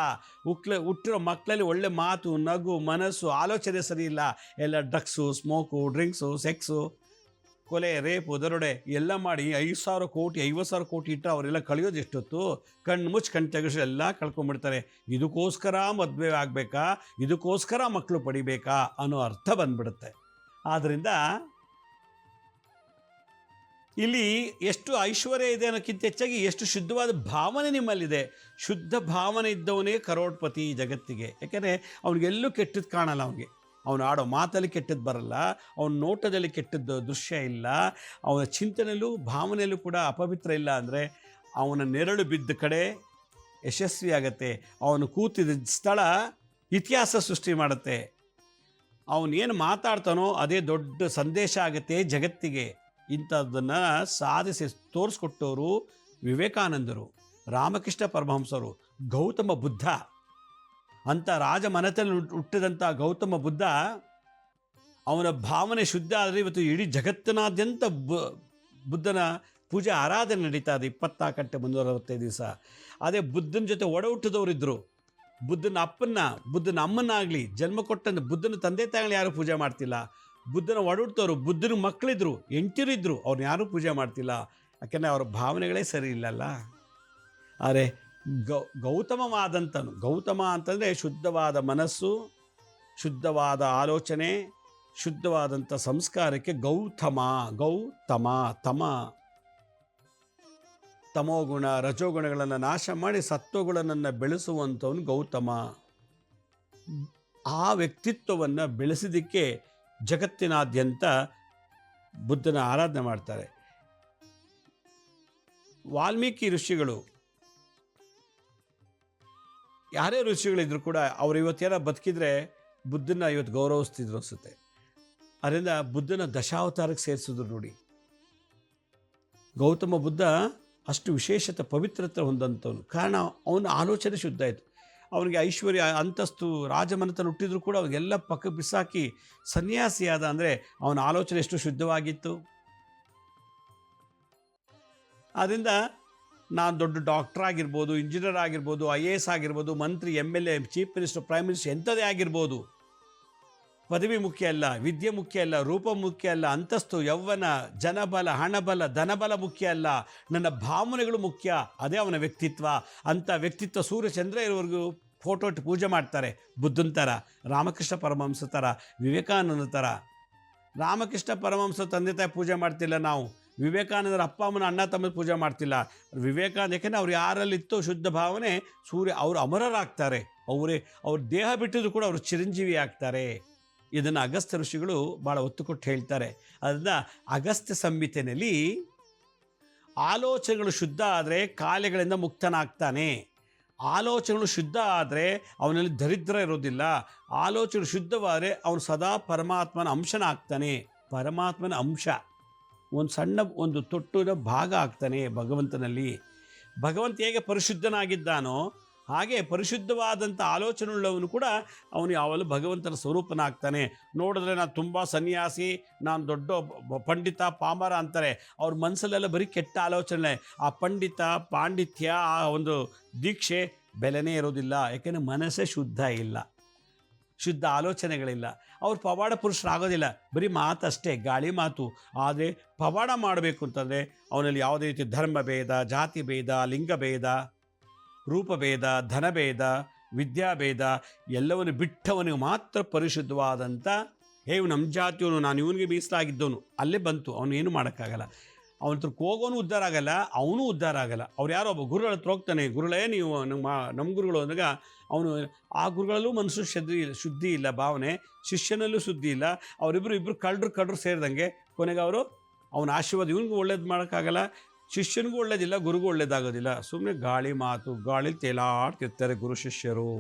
ಹುಟ್ಟಿರೋ ಮಕ್ಕಳಲ್ಲಿ ಒಳ್ಳೆ ಮಾತು, ನಗು, ಮನಸ್ಸು, ಆಲೋಚನೆ ಸರಿ ಇಲ್ಲ. ಎಲ್ಲ ಡ್ರಗ್ಸು, ಸ್ಮೋಕು, ಡ್ರಿಂಕ್ಸು, ಸೆಕ್ಸು, ಕೊಲೆ, ರೇಪು, ದರೋಡೆ ಎಲ್ಲ ಮಾಡಿ 5,000 ಕೋಟಿ 50,000 ಕೋಟಿ ಇಟ್ಟರೆ ಅವರೆಲ್ಲ ಕಳೆಯೋದು ಎಷ್ಟೊತ್ತು? ಕಣ್ಣು ಮುಚ್ಚಿ ಕಣ್ಣು ತೆಗೆಸಿ ಎಲ್ಲ ಕಳ್ಕೊಂಡ್ಬಿಡ್ತಾರೆ. ಇದಕ್ಕೋಸ್ಕರ ಮದುವೆ ಆಗಬೇಕಾ, ಇದಕ್ಕೋಸ್ಕರ ಮಕ್ಕಳು ಪಡಿಬೇಕಾ ಅನ್ನೋ ಅರ್ಥ ಬಂದ್ಬಿಡುತ್ತೆ. ಆದ್ದರಿಂದ ಇಲ್ಲಿ ಎಷ್ಟು ಐಶ್ವರ್ಯ ಇದೆ ಅನ್ನೋಕ್ಕಿಂತ ಹೆಚ್ಚಾಗಿ ಎಷ್ಟು ಶುದ್ಧವಾದ ಭಾವನೆ ನಿಮ್ಮಲ್ಲಿದೆ. ಶುದ್ಧ ಭಾವನೆ ಇದ್ದವನೇ ಕರೋಡ್ಪತಿ ಜಗತ್ತಿಗೆ. ಯಾಕೆಂದರೆ ಅವನಿಗೆಲ್ಲೂ ಕೆಟ್ಟದ್ದು ಕಾಣಲ್ಲ, ಅವನು ಆಡೋ ಮಾತಲ್ಲಿ ಕೆಟ್ಟದ್ದು ಬರಲ್ಲ, ಅವನ ನೋಟದಲ್ಲಿ ಕೆಟ್ಟದ್ದು ದೃಶ್ಯ ಇಲ್ಲ, ಅವನ ಚಿಂತನೆಯಲ್ಲೂ ಭಾವನೆಯಲ್ಲೂ ಕೂಡ ಅಪವಿತ್ರ ಇಲ್ಲ. ಅಂದರೆ ಅವನ ನೆರಳು ಬಿದ್ದ ಕಡೆ ಯಶಸ್ವಿ ಆಗತ್ತೆ, ಅವನು ಕೂತಿದ್ದ ಸ್ಥಳ ಇತಿಹಾಸ ಸೃಷ್ಟಿ ಮಾಡುತ್ತೆ. ಅವನೇನು ಮಾತಾಡ್ತಾನೋ ಅದೇ ದೊಡ್ಡ ಸಂದೇಶ ಆಗುತ್ತೆ ಜಗತ್ತಿಗೆ. ಇಂಥದ್ದನ್ನು ಸಾಧಿಸಿ ತೋರಿಸ್ಕೊಟ್ಟವರು ವಿವೇಕಾನಂದರು, ರಾಮಕೃಷ್ಣ ಪರಮಹಂಸರು, ಗೌತಮ ಬುದ್ಧ. ಅಂಥ ರಾಜಮನೆತನಲ್ಲಿ ಹುಟ್ಟಿದಂಥ ಗೌತಮ ಬುದ್ಧ, ಅವನ ಭಾವನೆ ಶುದ್ಧ ಆದರೆ ಇವತ್ತು ಇಡೀ ಜಗತ್ತಿನಾದ್ಯಂತ ಬುದ್ಧನ ಪೂಜೆ ಆರಾಧನೆ ನಡೀತಾ ಇದೆ 24 ಗಂಟೆ 365 ದಿವಸ. ಅದೇ ಬುದ್ಧನ ಜೊತೆ ಒಡ ಹುಟ್ಟಿದವರಿದ್ದರು. ಬುದ್ಧನ ಅಮ್ಮನಾಗಲಿ ಜನ್ಮ ಕೊಟ್ಟಂತ ಬುದ್ಧನ ತಂದೆ ತಾಯಿಗಳು ಯಾರೂ ಪೂಜೆ ಮಾಡ್ತಿಲ್ಲ. ಬುದ್ಧನ ಒಡ ಹುಟ್ಟಿದವರು, ಬುದ್ಧನ ಮಕ್ಕಳಿದ್ರು, ಹೆಂಡತಿರಿದ್ರು, ಅವ್ರನ್ನ ಯಾರೂ ಪೂಜೆ ಮಾಡ್ತಿಲ್ಲ. ಯಾಕೆಂದರೆ ಅವ್ರ ಭಾವನೆಗಳೇ ಸರಿ ಇಲ್ಲಲ್ಲ. ಆದರೆ ಗೌತಮ ಅಂತಂದರೆ ಶುದ್ಧವಾದ ಮನಸ್ಸು, ಶುದ್ಧವಾದ ಆಲೋಚನೆ, ಶುದ್ಧವಾದಂಥ ಸಂಸ್ಕಾರಕ್ಕೆ ತಮೋಗುಣ ರಜೋಗುಣಗಳನ್ನು ನಾಶ ಮಾಡಿ ಸತ್ವಗುಣವನ್ನು ಬೆಳೆಸುವಂಥವನು ಗೌತಮ. ಆ ವ್ಯಕ್ತಿತ್ವವನ್ನು ಬೆಳೆಸಿದ್ದಕ್ಕೆ ಜಗತ್ತಿನಾದ್ಯಂತ ಬುದ್ಧನ ಆರಾಧನೆ ಮಾಡ್ತಾರೆ. ವಾಲ್ಮೀಕಿ ಋಷಿಗಳು, ಯಾರೇ ಋಷಿಗಳಿದ್ರು ಕೂಡ ಅವರು ಇವತ್ತೇನೋ ಬದುಕಿದ್ರೆ ಬುದ್ಧನ ಇವತ್ತು ಗೌರವಿಸ್ತಿದ್ರು ಅನಿಸುತ್ತೆ. ಅದರಿಂದ ಬುದ್ಧನ ದಶಾವತಾರಕ್ಕೆ ಸೇರಿಸಿದ್ರು ನೋಡಿ. ಗೌತಮ ಬುದ್ಧ ಅಷ್ಟು ವಿಶೇಷತೆ ಪವಿತ್ರತೆ ಹೊಂದಂಥವನು. ಕಾರಣ ಅವನ ಆಲೋಚನೆ ಶುದ್ಧ ಆಯಿತು. ಅವನಿಗೆ ಐಶ್ವರ್ಯ ಅಂತಸ್ತು ರಾಜಮನೆತನ ಹುಟ್ಟಿದ್ರು ಕೂಡ ಅವರಿಗೆಲ್ಲ ಪಕ್ಕ ಬಿಸಾಕಿ ಸನ್ಯಾಸಿಯಾದ. ಅಂದರೆ ಅವನ ಆಲೋಚನೆ ಎಷ್ಟು ಶುದ್ಧವಾಗಿತ್ತು. ಆದ್ದರಿಂದ ನಾನು ದೊಡ್ಡ ಡಾಕ್ಟರ್ ಆಗಿರ್ಬೋದು, ಇಂಜಿನಿಯರ್ ಆಗಿರ್ಬೋದು, IAS ಆಗಿರ್ಬೋದು, ಮಂತ್ರಿ, MLA, chief minister, prime minister, ಎಂಥದೇ ಆಗಿರ್ಬೋದು, ಪದವಿ ಮುಖ್ಯ ಅಲ್ಲ, ವಿದ್ಯೆ ಮುಖ್ಯ ಅಲ್ಲ, ರೂಪ ಮುಖ್ಯ ಅಲ್ಲ, ಅಂತಸ್ತು, ಯೌವನ, ಜನಬಲ, ಹಣಬಲ, ಧನಬಲ ಮುಖ್ಯ ಅಲ್ಲ, ನನ್ನ ಭಾವನೆಗಳು ಮುಖ್ಯ. ಅದೇ ಅವನ ವ್ಯಕ್ತಿತ್ವ. ಅಂಥ ವ್ಯಕ್ತಿತ್ವ ಸೂರ್ಯಚಂದ್ರ ಇರೋವರೆಗೂ ಫೋಟೋ ಇಟ್ಟು ಪೂಜೆ ಮಾಡ್ತಾರೆ. ಬುದ್ಧನ ಥರ, ರಾಮಕೃಷ್ಣ ಪರಮಹಂಸ ಥರ, ವಿವೇಕಾನಂದ ಥರ. ರಾಮಕೃಷ್ಣ ಪರಮಹಂಸ ತಂದೆ ತಾಯಿ ಪೂಜೆ ಮಾಡ್ತಿಲ್ಲ ನಾವು. ವಿವೇಕಾನಂದರ ಅಪ್ಪ ಅಮ್ಮನ ಅಣ್ಣ ತಮ್ಮ ಪೂಜೆ ಮಾಡ್ತಿಲ್ಲ. ವಿವೇಕಾನಂದ ಯಾಕೆಂದರೆ ಅವ್ರು ಯಾರಲ್ಲಿತ್ತು ಶುದ್ಧ ಭಾವನೆ, ಸೂರ್ಯ ಅವರು ಅಮರರಾಗ್ತಾರೆ. ಅವ್ರ ದೇಹ ಬಿಟ್ಟಿದ್ರು ಕೂಡ ಅವರು ಚಿರಂಜೀವಿ ಆಗ್ತಾರೆ. ಇದನ್ನು ಅಗಸ್ತ್ಯ ಋಷಿಗಳು ಭಾಳ ಒತ್ತು ಕೊಟ್ಟು ಹೇಳ್ತಾರೆ. ಅದರಿಂದ ಅಗಸ್ತ್ಯ ಸಂಹಿತೆಯಲ್ಲಿ ಆಲೋಚನೆಗಳು ಶುದ್ಧ ಆದರೆ ಕಾಯಿಲೆಗಳಿಂದ ಮುಕ್ತನಾಗ್ತಾನೆ. ಆಲೋಚನೆಗಳು ಶುದ್ಧ ಆದರೆ ಅವನಲ್ಲಿ ದರಿದ್ರ ಇರೋದಿಲ್ಲ. ಆಲೋಚನೆಗಳು ಶುದ್ಧವಾದರೆ ಅವನು ಸದಾ ಪರಮಾತ್ಮನ ಅಂಶನಾಗ್ತಾನೆ. ಪರಮಾತ್ಮನ ಅಂಶ, ಒಂದು ಸಣ್ಣ ಒಂದು ತೊಟ್ಟಿನ ಭಾಗ ಆಗ್ತಾನೆ ಭಗವಂತನಲ್ಲಿ. ಭಗವಂತ ಹೇಗೆ ಪರಿಶುದ್ಧನಾಗಿದ್ದಾನೋ ಹಾಗೆ ಪರಿಶುದ್ಧವಾದಂಥ ಆಲೋಚನೆಯುಳ್ಳವನು ಕೂಡ ಅವನು ಯಾವಾಗಲೂ ಭಗವಂತನ ಸ್ವರೂಪನಾಗ್ತಾನೆ. ನೋಡಿದ್ರೆ ನಾನು ತುಂಬ ಸನ್ಯಾಸಿ, ನಾನು ದೊಡ್ಡ ಪಂಡಿತ, ಪಾಮರ ಅಂತಾರೆ. ಅವ್ರ ಮನಸ್ಸಲ್ಲೆಲ್ಲ ಬರೀ ಕೆಟ್ಟ ಆಲೋಚನೆ. ಆ ಪಂಡಿತ, ಪಾಂಡಿತ್ಯ, ಆ ಒಂದು ದೀಕ್ಷೆ ಬೆಲೆನೇ ಇರೋದಿಲ್ಲ. ಯಾಕೆಂದರೆ ಮನಸ್ಸೇ ಶುದ್ಧ ಇಲ್ಲ, ಶುದ್ಧ ಆಲೋಚನೆಗಳಿಲ್ಲ. ಅವ್ರು ಪವಾಡ ಪುರುಷರಾಗೋದಿಲ್ಲ, ಬರೀ ಮಾತಷ್ಟೇ, ಗಾಳಿ ಮಾತು. ಆದರೆ ಪವಾಡ ಮಾಡಬೇಕು ಅಂತಂದರೆ ಅವನಲ್ಲಿ ಯಾವುದೇ ರೀತಿ ಧರ್ಮ ಭೇದ, ಜಾತಿ ಭೇದ, ಲಿಂಗಭೇದ, ರೂಪಭೇದ, ಧನಭೇದ, ವಿದ್ಯಾಭೇದ ಎಲ್ಲವನ್ನು ಬಿಟ್ಟವನಿಗೆ ಮಾತ್ರ ಪರಿಶುದ್ಧವಾದಂಥ ಇವು ನಮ್ಮ ಜಾತಿಯವನು, ನಾನು ಇವನಿಗೆ ಮೀಸಲಾಗಿದ್ದವನು ಅಲ್ಲೇ ಬಂತು. ಅವನು ಏನು ಮಾಡೋಕ್ಕಾಗಲ್ಲ. ಅವನ ಹತ್ರಕ್ಕೆ ಹೋಗೋನು ಉದ್ಧಾರ ಆಗಲ್ಲ, ಅವನು ಉದ್ಧಾರ ಆಗಲ್ಲ. ಅವ್ರು ಯಾರೋ ಒಬ್ಬ ಗುರುಗಳ ಹತ್ರ ಹೋಗ್ತಾನೆ, ಗುರುಗಳೇ ನೀವು ನಮ್ಮ ಗುರುಗಳು ಅಂದಾಗ ಅವನು ಆ ಗುರುಗಳಲ್ಲೂ ಮನಸ್ಸು ಶುದ್ಧಿ ಇಲ್ಲ, ಭಾವನೆ ಶಿಷ್ಯನಲ್ಲೂ ಶುದ್ಧಿ ಇಲ್ಲ. ಇಬ್ಬರು ಕಳ್ಳರು ಸೇರಿದಂಗೆ ಕೊನೆಗೆ ಅವನ ಆಶೀರ್ವಾದ ಇವನಿಗೂ ಒಳ್ಳೇದು ಮಾಡೋಕ್ಕಾಗಲ್ಲ, ಶಿಷ್ಯನಿಗೂ ಒಳ್ಳೇದಿಲ್ಲ, ಗುರುಗೂ ಒಳ್ಳೇದಾಗೋದಿಲ್ಲ. ಸುಮ್ಮನೆ ಗಾಳಿ ಮಾತು, ಗಾಳಿಲಿ ತೇಲಾಡ್ತಿರ್ತಾರೆ ಗುರು ಶಿಷ್ಯರು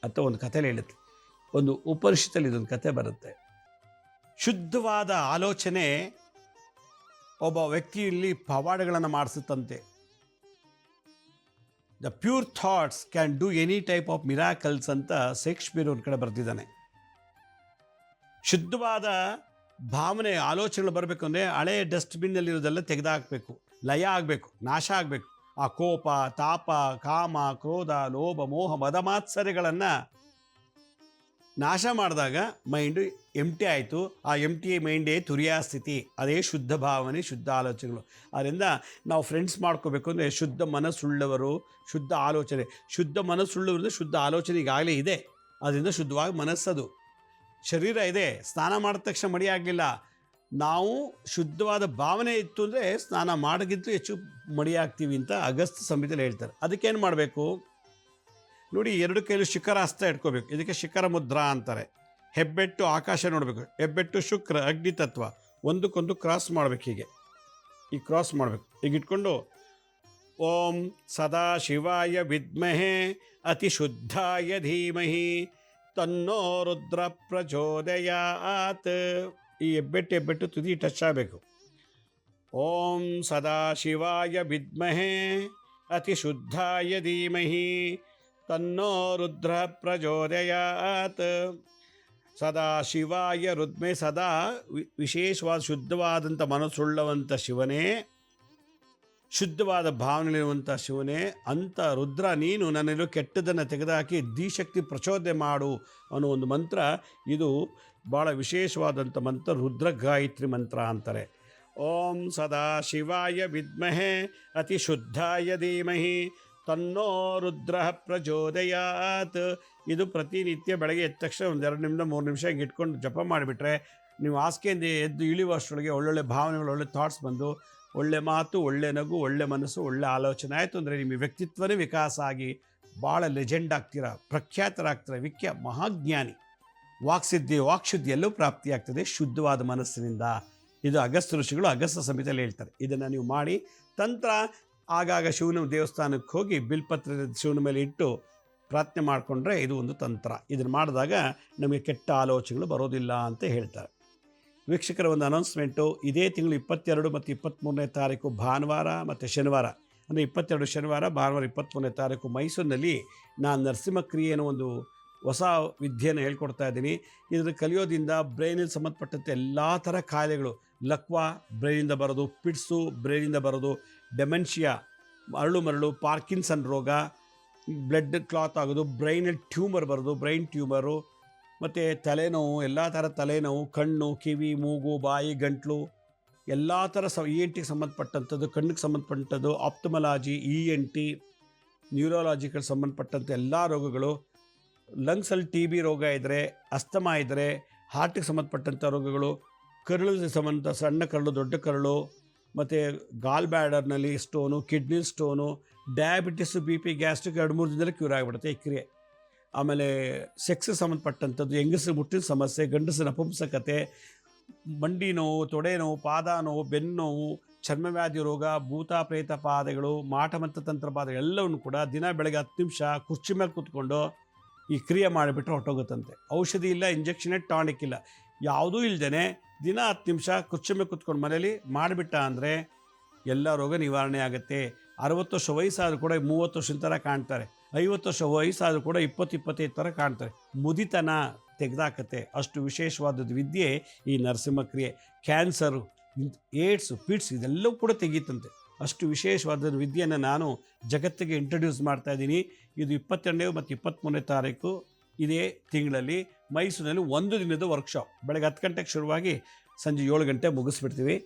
ಅಂತ ಒಂದು ಕಥೆಯಲ್ಲಿ ಹೇಳುತ್ತೆ. ಒಂದು ಉಪನಿಷತ್ತಲ್ಲಿ ಇದೊಂದು ಕಥೆ ಬರುತ್ತೆ. ಶುದ್ಧವಾದ ಆಲೋಚನೆ ಒಬ್ಬ ವ್ಯಕ್ತಿಯಲ್ಲಿ ಪವಾಡಗಳನ್ನು ಮಾಡಿಸುತ್ತಂತೆ. The pure thoughts can do any type of miracles ಅಂತ ಶೇಕ್ಸ್ಪಿಯರ್ ಒಂದು ಕಡೆ ಬರೆದಿದ್ದಾನೆ. ಶುದ್ಧವಾದ ಭಾವನೆ, ಆಲೋಚನೆಗಳು ಬರಬೇಕು ಅಂದರೆ ಹಳೆಯ ಡಸ್ಟ್ಬಿನ್ನಲ್ಲಿರೋದೆಲ್ಲ ತೆಗೆದುಹಾಕಬೇಕು, ಲಯ ಆಗಬೇಕು, ನಾಶ ಆಗಬೇಕು. ಆ ಕೋಪ, ತಾಪ, ಕಾಮ, ಕ್ರೋಧ, ಲೋಭ, ಮೋಹ, ಮದಮಾತ್ಸರ್ಯಗಳನ್ನು ನಾಶ ಮಾಡಿದಾಗ ಮೈಂಡು ಎಂಟಿ ಆಯಿತು. ಆ ಎಂಟಿ ಮೈಂಡೇ ತುರಿಯಾ ಸ್ಥಿತಿ, ಅದೇ ಶುದ್ಧ ಭಾವನೆ, ಶುದ್ಧ ಆಲೋಚನೆಗಳು. ಆದ್ದರಿಂದ ನಾವು ಫ್ರೆಂಡ್ಸ್ ಮಾಡ್ಕೋಬೇಕು ಅಂದರೆ ಶುದ್ಧ ಮನಸ್ಸುಳ್ಳವರು, ಶುದ್ಧ ಆಲೋಚನೆ. ಶುದ್ಧ ಮನಸ್ಸುಳ್ಳವರಿಂದ ಶುದ್ಧ ಆಲೋಚನೆ ಈಗಾಗಲೇ ಇದೆ, ಅದರಿಂದ ಶುದ್ಧವಾಗಿ ಮನಸ್ಸದು. ಶರೀರ ಇದೆ, ಸ್ನಾನ ಮಾಡಿದ ತಕ್ಷಣ ಮಡಿ ಆಗಲಿಲ್ಲ. ನಾವು ಶುದ್ಧವಾದ ಭಾವನೆ ಇತ್ತು ಅಂದರೆ ಸ್ನಾನ ಮಾಡೋಕ್ಕಿಂತ ಹೆಚ್ಚು ಮಡಿಯಾಗ್ತೀವಿ ಅಂತ ಅಗಸ್ತ್ಯ ಸಂಹಿತೆಯಲ್ಲಿ ಹೇಳ್ತಾರೆ. ಅದಕ್ಕೇನು ಮಾಡಬೇಕು ನೋಡಿ, ಎರಡು ಕೈಲು ಶಿಖರ ಹಸ್ತ ಇಟ್ಕೋಬೇಕು. ಇದಕ್ಕೆ ಶಿಖರ ಮುದ್ರಾ ಅಂತಾರೆ. ಹೆಬ್ಬೆಟ್ಟು ಆಕಾಶ ನೋಡಬೇಕು, ಹೆಬ್ಬೆಟ್ಟು ಶುಕ್ರ ಅಗ್ನಿ ತತ್ವ, ಒಂದಕ್ಕೊಂದು ಕ್ರಾಸ್ ಮಾಡಬೇಕು. ಹೀಗೆ ಕ್ರಾಸ್ ಮಾಡಬೇಕು. ಈಗ ಇಟ್ಕೊಂಡು ಓಂ ಸದಾ ಶಿವಾಯ ವಿದ್ಮಹೇ ಅತಿ ಶುದ್ಧಾಯ ಧೀಮಹಿ ತನ್ನೋ ರುದ್ರ ಪ್ರಚೋದಯಾತ್. ಈ ಹೆಬ್ಬೆಟ್ಟು ತುದಿ ಟಚ್ ಆಗಬೇಕು. ಓಂ ಸದಾ ಶಿವಾಯ ವಿದ್ಮಹೇ ಅತಿ ಶುದ್ಧಾಯ ಧೀಮಹಿ ತನ್ನೋ ರುದ್ರ ಪ್ರಚೋದಯಾತ್. ಸದಾ ಶಿವಾಯ ರುದ್ಮೆ, ಸದಾ ವಿಶೇಷವಾದ ಶುದ್ಧವಾದಂಥ ಮನಸ್ಸುಳ್ಳವಂಥ ಶಿವನೇ, ಶುದ್ಧವಾದ ಭಾವನೆಗಳಿರುವಂಥ ಶಿವನೇ, ಅಂಥ ರುದ್ರ ನೀನು ನನ್ನೆಲ್ಲೋ ಕೆಟ್ಟದನ್ನು ತೆಗೆದುಹಾಕಿ ಧೀಶಕ್ತಿ ಪ್ರಚೋದನೆ ಮಾಡು ಅನ್ನೋ ಒಂದು ಮಂತ್ರ. ಇದು ಭಾಳ ವಿಶೇಷವಾದಂಥ ಮಂತ್ರ, ರುದ್ರ ಗಾಯತ್ರಿ ಮಂತ್ರ ಅಂತಾರೆ. ಓಂ ಸದಾ ಶಿವಾಯ ವಿದ್ಮಹೇ ಅತಿ ಶುದ್ಧಾಯ ಧೀಮಹಿ ತನ್ನೋ ರುದ್ರ ಪ್ರಚೋದಯಾತ್. ಇದು ಪ್ರತಿನಿತ್ಯ ಬೆಳಗ್ಗೆ ಎದ್ದ ತಕ್ಷಣ ಒಂದು 2 ನಿಮಿಷ 3 ನಿಮಿಷ ಹಿಂಗೆ ಇಟ್ಕೊಂಡು ಜಪ ಮಾಡಿಬಿಟ್ರೆ ನೀವು ಹಾಸಿಗೆಯಿಂದ ಎದ್ದು ಇಳಿಯುವಷ್ಟರೊಳಗೆ ಒಳ್ಳೊಳ್ಳೆ ಭಾವನೆಗಳು, ಒಳ್ಳೆ ಥಾಟ್ಸ್ ಬಂದು ಒಳ್ಳೆ ಮಾತು, ಒಳ್ಳೆ ನಗು, ಒಳ್ಳೆ ಮನಸ್ಸು, ಒಳ್ಳೆ ಆಲೋಚನೆ ಆಯಿತು ಅಂದರೆ ನಿಮ್ಮ ವ್ಯಕ್ತಿತ್ವನೇ ವಿಕಾಸ ಆಗಿ ಭಾಳ ಲೆಜೆಂಡ್ ಆಗ್ತೀರಾ, ಪ್ರಖ್ಯಾತರಾಗ್ತೀರ, ಮಹಾಜ್ಞಾನಿ, ವಾಕ್ಶುದ್ಧಿ ಎಲ್ಲವೂ ಪ್ರಾಪ್ತಿಯಾಗ್ತದೆ ಶುದ್ಧವಾದ ಮನಸ್ಸಿನಿಂದ. ಇದು ಅಗಸ್ತ್ಯ ಋಷಿಗಳು ಅಗಸ್ತ್ಯ ಸಂಹಿತೆಯಲ್ಲಿ ಹೇಳ್ತಾರೆ. ಇದನ್ನು ನೀವು ಮಾಡಿ ತಂತ್ರ ಆಗಾಗ ಶಿವನ ದೇವಸ್ಥಾನಕ್ಕೆ ಹೋಗಿ ಬಿಲ್ಪತ್ರ ಶಿವನ ಮೇಲೆ ಇಟ್ಟು ಪ್ರಾರ್ಥನೆ ಮಾಡಿಕೊಂಡ್ರೆ ಇದು ಒಂದು ತಂತ್ರ. ಇದನ್ನು ಮಾಡಿದಾಗ ನಮಗೆ ಕೆಟ್ಟ ಆಲೋಚನೆಗಳು ಬರೋದಿಲ್ಲ ಅಂತ ಹೇಳ್ತಾರೆ. ವೀಕ್ಷಕರ ಒಂದು ಅನೌನ್ಸ್ಮೆಂಟು, ಇದೇ ತಿಂಗಳು 22 ಮತ್ತು 23ನೇ ತಾರೀಕು ಭಾನುವಾರ ಮತ್ತು ಶನಿವಾರ, ಅಂದರೆ 22 ಶನಿವಾರ, ಭಾನುವಾರ 23ನೇ ತಾರೀಕು ಮೈಸೂರಿನಲ್ಲಿ ನಾನು ನರಸಿಂಹಕ್ರಿಯೆ ಅನ್ನೋ ಒಂದು ಹೊಸ ವಿದ್ಯೆಯನ್ನು ಹೇಳ್ಕೊಡ್ತಾ ಇದ್ದೀನಿ. ಇದನ್ನು ಕಲಿಯೋದ್ರಿಂದ ಬ್ರೈನಿಗೆ ಸಂಬಂಧಪಟ್ಟಂತೆ ಎಲ್ಲ ಥರ ಕಾಯಿಲೆಗಳು, ಲಕ್ವಾ ಬ್ರೈನಿಂದ ಬರೋದು, ಪಿಟ್ಸು ಬ್ರೈನಿಂದ ಬರೋದು, ಡೆಮೆನ್ಷಿಯಾ ಮರಳು, ಪಾರ್ಕಿನ್ಸನ್ ರೋಗ, ಬ್ಲಡ್ ಕ್ಲಾತ್ ಆಗೋದು, ಬ್ರೈನಲ್ಲಿ ಟ್ಯೂಮರ್ ಬರೋದು, ಬ್ರೈನ್ ಟ್ಯೂಮರು, ಮತ್ತು ತಲೆನೋವು, ಎಲ್ಲ ಥರ ತಲೆನೋವು, ಕಣ್ಣು, ಕಿವಿ, ಮೂಗು, ಬಾಯಿ, ಗಂಟಲು, ಎಲ್ಲ ಥರ ENT ಸಂಬಂಧಪಟ್ಟಂಥದ್ದು, ಕಣ್ಣಿಗೆ ಸಂಬಂಧಪಟ್ಟಂಥದ್ದು, ಆಪ್ಟಮಲಾಜಿ, ENT, ನ್ಯೂರೋಲಾಜಿಕಲ್ ಸಂಬಂಧಪಟ್ಟಂಥ ಎಲ್ಲ ರೋಗಗಳು, ಲಂಗ್ಸಲ್ಲಿ TB ರೋಗ ಇದ್ದರೆ, ಅಸ್ತಮಾ ಇದ್ದರೆ, ಹಾರ್ಟಿಗೆ ಸಂಬಂಧಪಟ್ಟಂಥ ರೋಗಗಳು, ಕರಳು ಸಂಬಂಧ, ಸಣ್ಣ ಕರಳು, ದೊಡ್ಡ ಕರಳು, ಮತ್ತು ಗಾಲ್ ಬ್ಯಾಡರ್ನಲ್ಲಿ stone, kidney stone, diabetes, B P, gastric 2-3 ದಿನದಲ್ಲಿ ಕ್ಯೂರ್ ಆಗಿಬಿಡುತ್ತೆ ಈ ಕ್ರಿಯೆ. ಆಮೇಲೆ ಸೆಕ್ಸ್ ಸಂಬಂಧಪಟ್ಟಂಥದ್ದು, ಹೆಂಗಸರು ಮುಟ್ಟಿನ ಸಮಸ್ಯೆ, ಗಂಡಸರ ನಪುಂಸಕತೆ, ಮಂಡಿ ನೋವು, ತೊಡೆ ನೋವು, ಪಾದ ನೋವು, ಬೆನ್ನು ನೋವು, ಚರ್ಮವ್ಯಾಧಿ ರೋಗ, ಭೂತ ಪ್ರೇತ ಬಾಧೆಗಳು, ಮಾಟಮಂತ್ರ ತಂತ್ರ ಬಾಧೆಗಳು ಎಲ್ಲವನ್ನು ಕೂಡ ದಿನ ಬೆಳಗ್ಗೆ 10 ನಿಮಿಷ ಕುರ್ಚಿ ಮೇಲೆ ಕೂತ್ಕೊಂಡು ಈ ಕ್ರಿಯೆ ಮಾಡಿಬಿಟ್ರೆ ಹೊಟ್ಟೋಗುತ್ತಂತೆ. ಔಷಧಿ ಇಲ್ಲ, ಇಂಜೆಕ್ಷನ್ ಟಾನಿಕ್ ಇಲ್ಲ, ಯಾವುದೂ ಇಲ್ಲದೇ ದಿನ 10 ನಿಮಿಷ ಕುರ್ಚಿ ಮೇಲೆ ಕೂತ್ಕೊಂಡು ಮನೇಲಿ ಮಾಡಿಬಿಟ್ಟ ಅಂದರೆ ಎಲ್ಲ ರೋಗ ನಿವಾರಣೆ ಆಗುತ್ತೆ. 60 ವರ್ಷ ವಯಸ್ಸಾದರೂ ಕೂಡ 30 ವರ್ಷದ ಥರ ಕಾಣ್ತಾರೆ, 50 ವರ್ಷ ವಯಸ್ಸಾದರೂ ಕೂಡ 20-25 ಥರ ಕಾಣ್ತಾರೆ. ಮುದಿತನ ತೆಗೆದಾಕತ್ತೆ. ಅಷ್ಟು ವಿಶೇಷವಾದದ್ದು ವಿದ್ಯೆ ಈ ನರಸಿಂಹ ಕ್ರಿಯೆ. ಕ್ಯಾನ್ಸರು, ಏಡ್ಸು, ಪಿಟ್ಸ್ ಇದೆಲ್ಲವೂ ಕೂಡ ತೆಗೀತಂತೆ. ಅಷ್ಟು ವಿಶೇಷವಾದ ವಿದ್ಯೆಯನ್ನು ನಾನು ಜಗತ್ತಿಗೆ ಇಂಟ್ರಡ್ಯೂಸ್ ಮಾಡ್ತಾಯಿದ್ದೀನಿ. ಇದು 22 ಮತ್ತು 23ನೇ ತಾರೀಕು ಇದೇ ತಿಂಗಳಲ್ಲಿ ಮೈಸೂರಿನಲ್ಲಿ 1 ದಿನದ ವರ್ಕ್ಶಾಪ್. ಬೆಳಗ್ಗೆ 10 ಗಂಟೆಗೆ ಶುರುವಾಗಿ ಸಂಜೆ 7 ಗಂಟೆ ಮುಗಿಸ್ಬಿಡ್ತೀವಿ.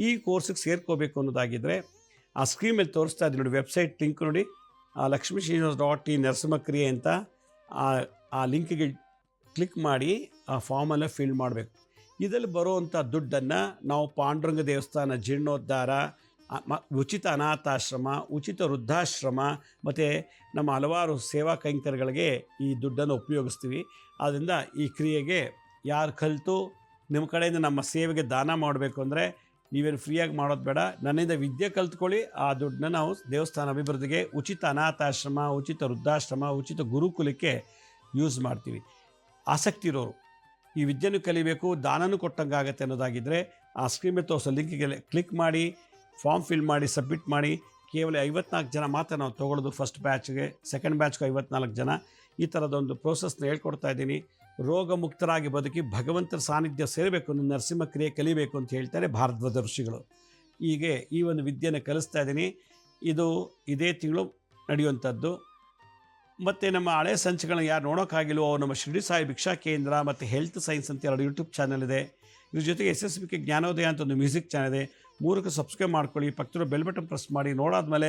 ಈ ಕೋರ್ಸಿಗೆ ಸೇರ್ಕೋಬೇಕು ಅನ್ನೋದಾಗಿದ್ದರೆ ಆ ಸ್ಕ್ರೀನ್ ಮೇಲೆ ತೋರಿಸ್ತಾ ಇದ್ದೀನಿ ನೋಡಿ, ವೆಬ್ಸೈಟ್ ಲಿಂಕ್ ನೋಡಿ, lakshmiSrinivas.in ನರಸಿಂಹಕ್ರಿಯೆ ಅಂತ ಆ ಲಿಂಕಿಗೆ ಕ್ಲಿಕ್ ಮಾಡಿ ಆ ಫಾರ್ಮನ್ನು ಫಿಲ್ ಮಾಡಬೇಕು. ಇದರಲ್ಲಿ ಬರುವಂಥ ದುಡ್ಡನ್ನು ನಾವು ಪಾಂಡುರಂಗ ದೇವಸ್ಥಾನ, ಜೀರ್ಣೋದ್ಧಾರ, ಉಚಿತ ಅನಾಥಾಶ್ರಮ, ಉಚಿತ ವೃದ್ಧಾಶ್ರಮ ಮತ್ತು ನಮ್ಮ ಹಲವಾರು ಸೇವಾ ಕೈಂಕರ್ಯಗಳಿಗೆ ಈ ದುಡ್ಡನ್ನು ಉಪಯೋಗಿಸ್ತೀವಿ. ಆದ್ದರಿಂದ ಈ ಕ್ರಿಯೆಗೆ ಯಾರು ಕಲಿತು ನಿಮ್ಮ ಕಡೆಯಿಂದ ನಮ್ಮ ಸೇವೆಗೆ ದಾನ ಮಾಡಬೇಕು ಅಂದರೆ ನೀವೇನು ಫ್ರೀಯಾಗಿ ಮಾಡೋದು ಬೇಡ, ನನ್ನಿಂದ ವಿದ್ಯೆ ಕಲ್ತ್ಕೊಳ್ಳಿ. ಆ ದುಡ್ಡನ್ನ ನಾವು ದೇವಸ್ಥಾನ ಅಭಿವೃದ್ಧಿಗೆ, ಉಚಿತ ಅನಾಥಾಶ್ರಮ, ಉಚಿತ ವೃದ್ಧಾಶ್ರಮ, ಉಚಿತ ಗುರುಕುಲಕ್ಕೆ ಯೂಸ್ ಮಾಡ್ತೀವಿ. ಆಸಕ್ತಿ ಇರೋರು ಈ ವಿದ್ಯೆನೂ ಕಲಿಬೇಕು, ದಾನನೂ ಕೊಟ್ಟಂಗಾಗತ್ತೆ ಅನ್ನೋದಾಗಿದ್ದರೆ ಆ ಸ್ಕ್ರೀನ್ ಮೇಲೆ ತೋರಿಸೋ ಲಿಂಕಿಗೆ ಕ್ಲಿಕ್ ಮಾಡಿ ಫಾರ್ಮ್ ಫಿಲ್ ಮಾಡಿ ಸಬ್ಮಿಟ್ ಮಾಡಿ. ಕೇವಲ 54 ಜನ ಮಾತ್ರ ನಾವು ತೊಗೊಳ್ಳೋದು ಫಸ್ಟ್ ಬ್ಯಾಚ್ಗೆ, ಸೆಕೆಂಡ್ ಬ್ಯಾಚ್ಗೆ 54 ಜನ. ಈ ಥರದೊಂದು ಪ್ರೋಸೆಸ್ನ ಹೇಳ್ಕೊಡ್ತಾ ಇದ್ದೀನಿ. ರೋಗ ಮುಕ್ತರಾಗಿ ಬದುಕಿ ಭಗವಂತರ ಸಾನ್ನಿಧ್ಯ ಸೇರಬೇಕು, ನರಸಿಂಹ ಕ್ರಿಯೆ ಕಲಿಬೇಕು ಅಂತ ಹೇಳ್ತಾರೆ ಭಾರತದ ಋಷಿಗಳು. ಹೀಗೆ ಈ ಒಂದು ವಿದ್ಯೆಯನ್ನು ಕಲಿಸ್ತಾ ಇದ್ದೀನಿ. ಇದು ಇದೇ ತಿಂಗಳು ನಡೆಯುವಂಥದ್ದು. ಮತ್ತು ನಮ್ಮ ಹಳೆ ಸಂಚಿಕೆಗಳನ್ನ ಯಾರು ನೋಡೋಕ್ಕಾಗಿಲ್ವೋ ಅವ್ರು ನಮ್ಮ ಶಿರ್ಡಿ ಸಾಯಿ ಭಿಕ್ಷಾ ಕೇಂದ್ರ ಮತ್ತು ಹೆಲ್ತ್ ಸೈನ್ಸ್ ಅಂತ 2 ಯೂಟ್ಯೂಬ್ ಚಾನಲ್ ಇದೆ. ಇದ್ರ ಜೊತೆಗೆ SSBK ಜ್ಞಾನೋದಯ ಅಂತ ಒಂದು ಮ್ಯೂಸಿಕ್ ಚಾನಲ್ ಇದೆ. 3ಕ್ಕೆ ಸಬ್ಸ್ಕ್ರೈಬ್ ಮಾಡ್ಕೊಳ್ಳಿ. ಪಕ್ಕದ ಬೆಲ್ ಬಟನ್ ಪ್ರೆಸ್ ಮಾಡಿ. ನೋಡಾದ್ಮೇಲೆ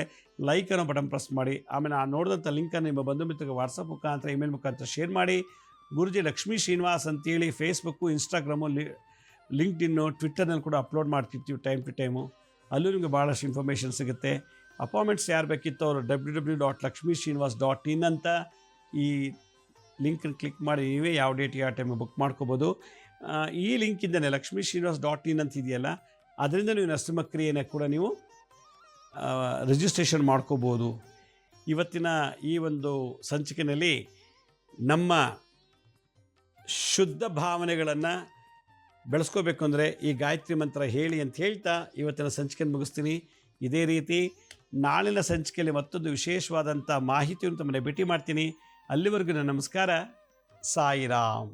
ಲೈಕ್ ಅನ್ನೋ ಬಟನ್ ಪ್ರೆಸ್ ಮಾಡಿ. ಆಮೇಲೆ ಆ ನೋಡಿದಂಥ ಲಿಂಕನ್ನು ನಿಮ್ಮ ಬಂಧು ಮಿತ್ರರಿಗೆ ವಾಟ್ಸಪ್ ಮುಖಾಂತರ, ಇಮೇಲ್ ಮುಖಾಂತರ ಶೇರ್ ಮಾಡಿ. ಗುರುಜಿ ಲಕ್ಷ್ಮೀ ಶ್ರೀನಿವಾಸ್ ಅಂತೇಳಿ ಫೇಸ್ಬುಕ್ಕು, ಇನ್ಸ್ಟಾಗ್ರಾಮು, ಲಿಂಕ್ಡ್ಇನ್ನು, ಟ್ವಿಟ್ಟರ್ನಲ್ಲಿ ಕೂಡ ಅಪ್ಲೋಡ್ ಮಾಡ್ತಿರ್ತೀವಿ ಟೈಮ್ ಟು ಟೈಮು. ಅಲ್ಲೂ ನಿಮಗೆ ಭಾಳಷ್ಟು ಇನ್ಫಾರ್ಮೇಷನ್ ಸಿಗುತ್ತೆ. ಅಪಾಯಿಂಟ್ಮೆಂಟ್ಸ್ ಯಾರು ಬೇಕಿತ್ತು ಅವರು www.lakshmisrinivas.in ಅಂತ ಈ ಲಿಂಕನ್ನು ಕ್ಲಿಕ್ ಮಾಡಿ ನೀವೇ ಯಾವ ಡೇಟ್ ಯಾವ ಟೈಮ್ ಬುಕ್ ಮಾಡ್ಕೋಬೋದು. ಈ ಲಿಂಕಿಂದನೇ lakshmisrinivas.in ಅಂತ ಇದೆಯಲ್ಲ, ಅದರಿಂದ ನೀವು ನರಸಿಂಹ ಕ್ರಿಯೆನ ಕೂಡ ನೀವು ರಿಜಿಸ್ಟ್ರೇಷನ್ ಮಾಡ್ಕೋಬೋದು. ಇವತ್ತಿನ ಈ ಒಂದು ಸಂಚಿಕೆಯಲ್ಲಿ ನಮ್ಮ ಶುದ್ಧ ಭಾವನೆಗಳನ್ನು ಬೆಳೆಸ್ಕೋಬೇಕು ಅಂದರೆ ಈ ಗಾಯತ್ರಿ ಮಂತ್ರ ಹೇಳಿ ಅಂತ ಹೇಳ್ತಾ ಇವತ್ತಿನ ಸಂಚಿಕೆಯನ್ನು ಮುಗಿಸ್ತೀನಿ. ಇದೇ ರೀತಿ ನಾಳಿನ ಸಂಚಿಕೆಯಲ್ಲಿ ಮತ್ತೊಂದು ವಿಶೇಷವಾದಂಥ ಮಾಹಿತಿಯನ್ನು ತಮ್ಮನ್ನು ಭೇಟಿ ಮಾಡ್ತೀನಿ. ಅಲ್ಲಿವರೆಗೂ ನನ್ನ ನಮಸ್ಕಾರ. ಸಾಯಿರಾಮ್.